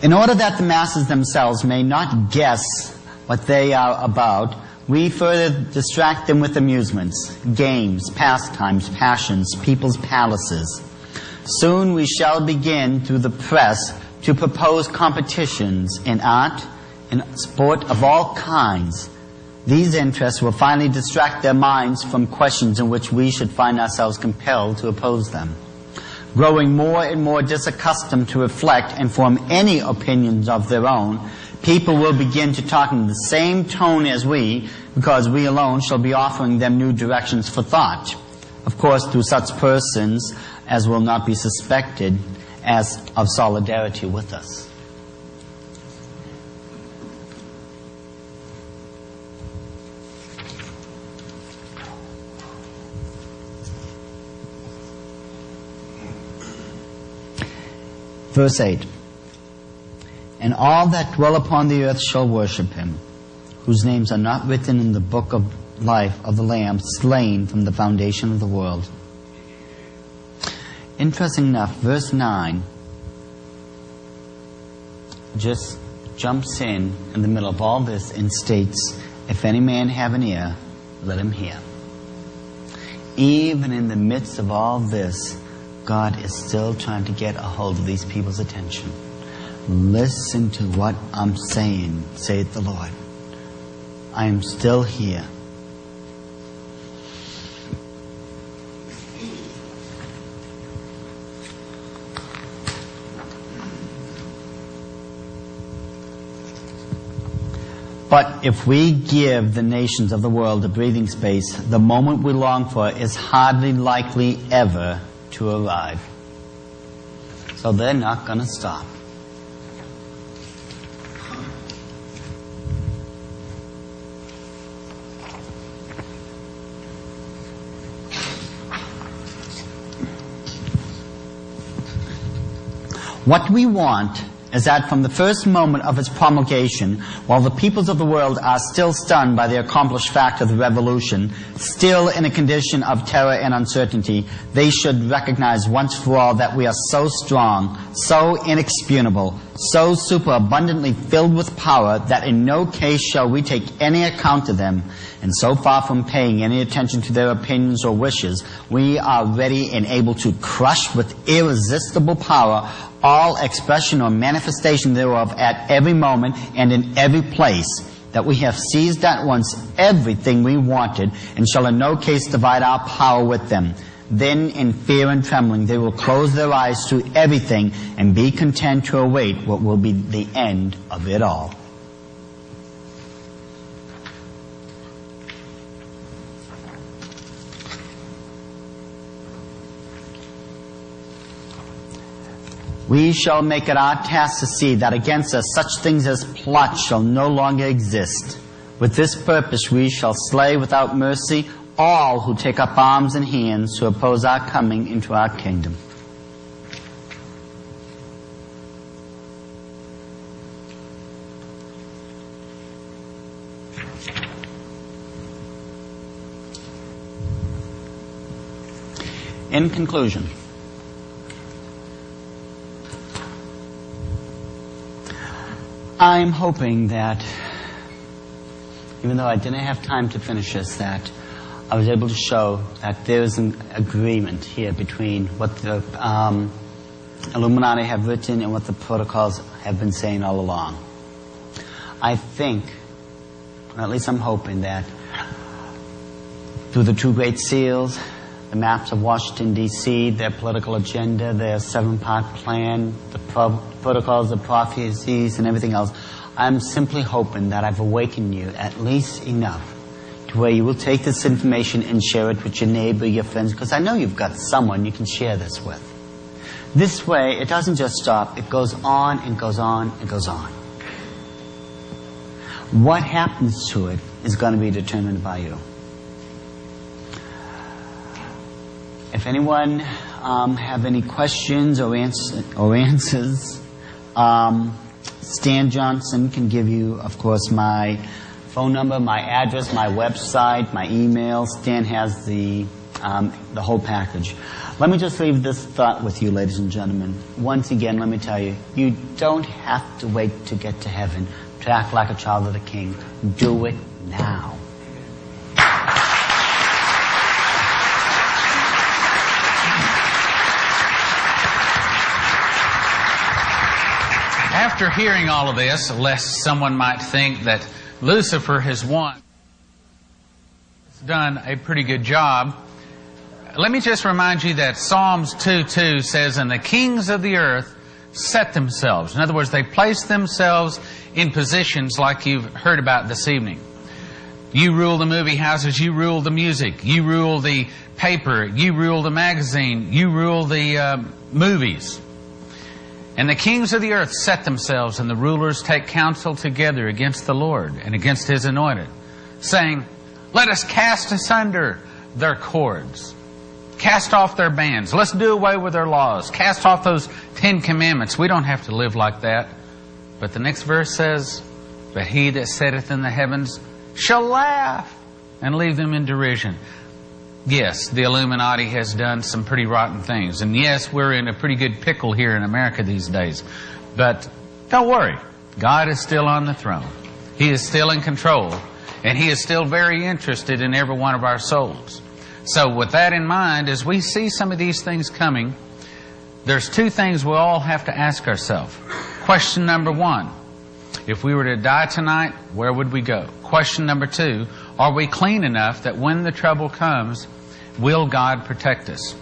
In order that the masses themselves may not guess what they are about, we further distract them with amusements, games, pastimes, passions, people's palaces. Soon we shall begin through the press to propose competitions in art and sport of all kinds. These interests will finally distract their minds from questions in which we should find ourselves compelled to oppose them. Growing more and more disaccustomed to reflect and form any opinions of their own, people will begin to talk in the same tone as we, because we alone shall be offering them new directions for thought. Of course, through such persons as will not be suspected as of solidarity with us. Verse 8. And all that dwell upon the earth shall worship him, whose names are not written in the book of life of the Lamb slain from the foundation of the world. Interesting enough, verse 9 just jumps in the middle of all this and states, if any man have an ear, let him hear. Even in the midst of all this, God is still trying to get a hold of these people's attention. Listen to what I'm saying, saith the Lord. I am still here. But if we give the nations of the world a breathing space, the moment we long for is hardly likely ever to arrive. So they're not going to stop. What we want is that from the first moment of its promulgation, while the peoples of the world are still stunned by the accomplished fact of the revolution, still in a condition of terror and uncertainty, they should recognize once for all that we are so strong, so inexpugnable, so superabundantly filled with power that in no case shall we take any account of them, and so far from paying any attention to their opinions or wishes, we are ready and able to crush with irresistible power all expression or manifestation thereof at every moment and in every place, that we have seized at once everything we wanted, and shall in no case divide our power with them. Then in fear and trembling they will close their eyes to everything and be content to await what will be the end of it all. We shall make it our task to see that against us such things as plots shall no longer exist. With this purpose we shall slay without mercy all who take up arms in hands to oppose our coming into our kingdom. In conclusion, I'm hoping that, even though I didn't have time to finish this, that I was able to show that there is an agreement here between what the Illuminati have written and what the protocols have been saying all along. I think, or at least I'm hoping, that through the two great seals, the maps of Washington, D.C., their political agenda, their 7-part plan, the protocols, the prophecies, and everything else, I'm simply hoping that I've awakened you at least enough to where you will take this information and share it with your neighbor, your friends, because I know you've got someone you can share this with. This way, it doesn't just stop. It goes on and goes on and goes on. What happens to it is going to be determined by you. If anyone have any questions or answers, Stan Johnson can give you, of course, my phone number, my address, my website, my email. Stan has the the whole package. Let me just leave this thought with you, ladies and gentlemen. Once again, let me tell you, you don't have to wait to get to heaven to act like a child of the King. Do it now. After hearing all of this, lest someone might think that Lucifer has won, has done a pretty good job, let me just remind you that Psalms 2:2 says, "And the kings of the earth set themselves." In other words, they placed themselves in positions like you've heard about this evening. You rule the movie houses, you rule the music, you rule the paper, you rule the magazine, you rule the movies. "And the kings of the earth set themselves, and the rulers take counsel together against the Lord and against His anointed, saying, Let us cast asunder their cords. Cast off their bands. Let's do away with their laws. Cast off those 10 commandments." We don't have to live like that. But the next verse says, "But he that sitteth in the heavens shall laugh and leave them in derision." Yes, the Illuminati has done some pretty rotten things. And yes, we're in a pretty good pickle here in America these days. But don't worry. God is still on the throne. He is still in control. And He is still very interested in every one of our souls. So with that in mind, as we see some of these things coming, there's 2 things we all have to ask ourselves. Question number 1, if we were to die tonight, where would we go? Question number 2, are we clean enough that when the trouble comes, will God protect us?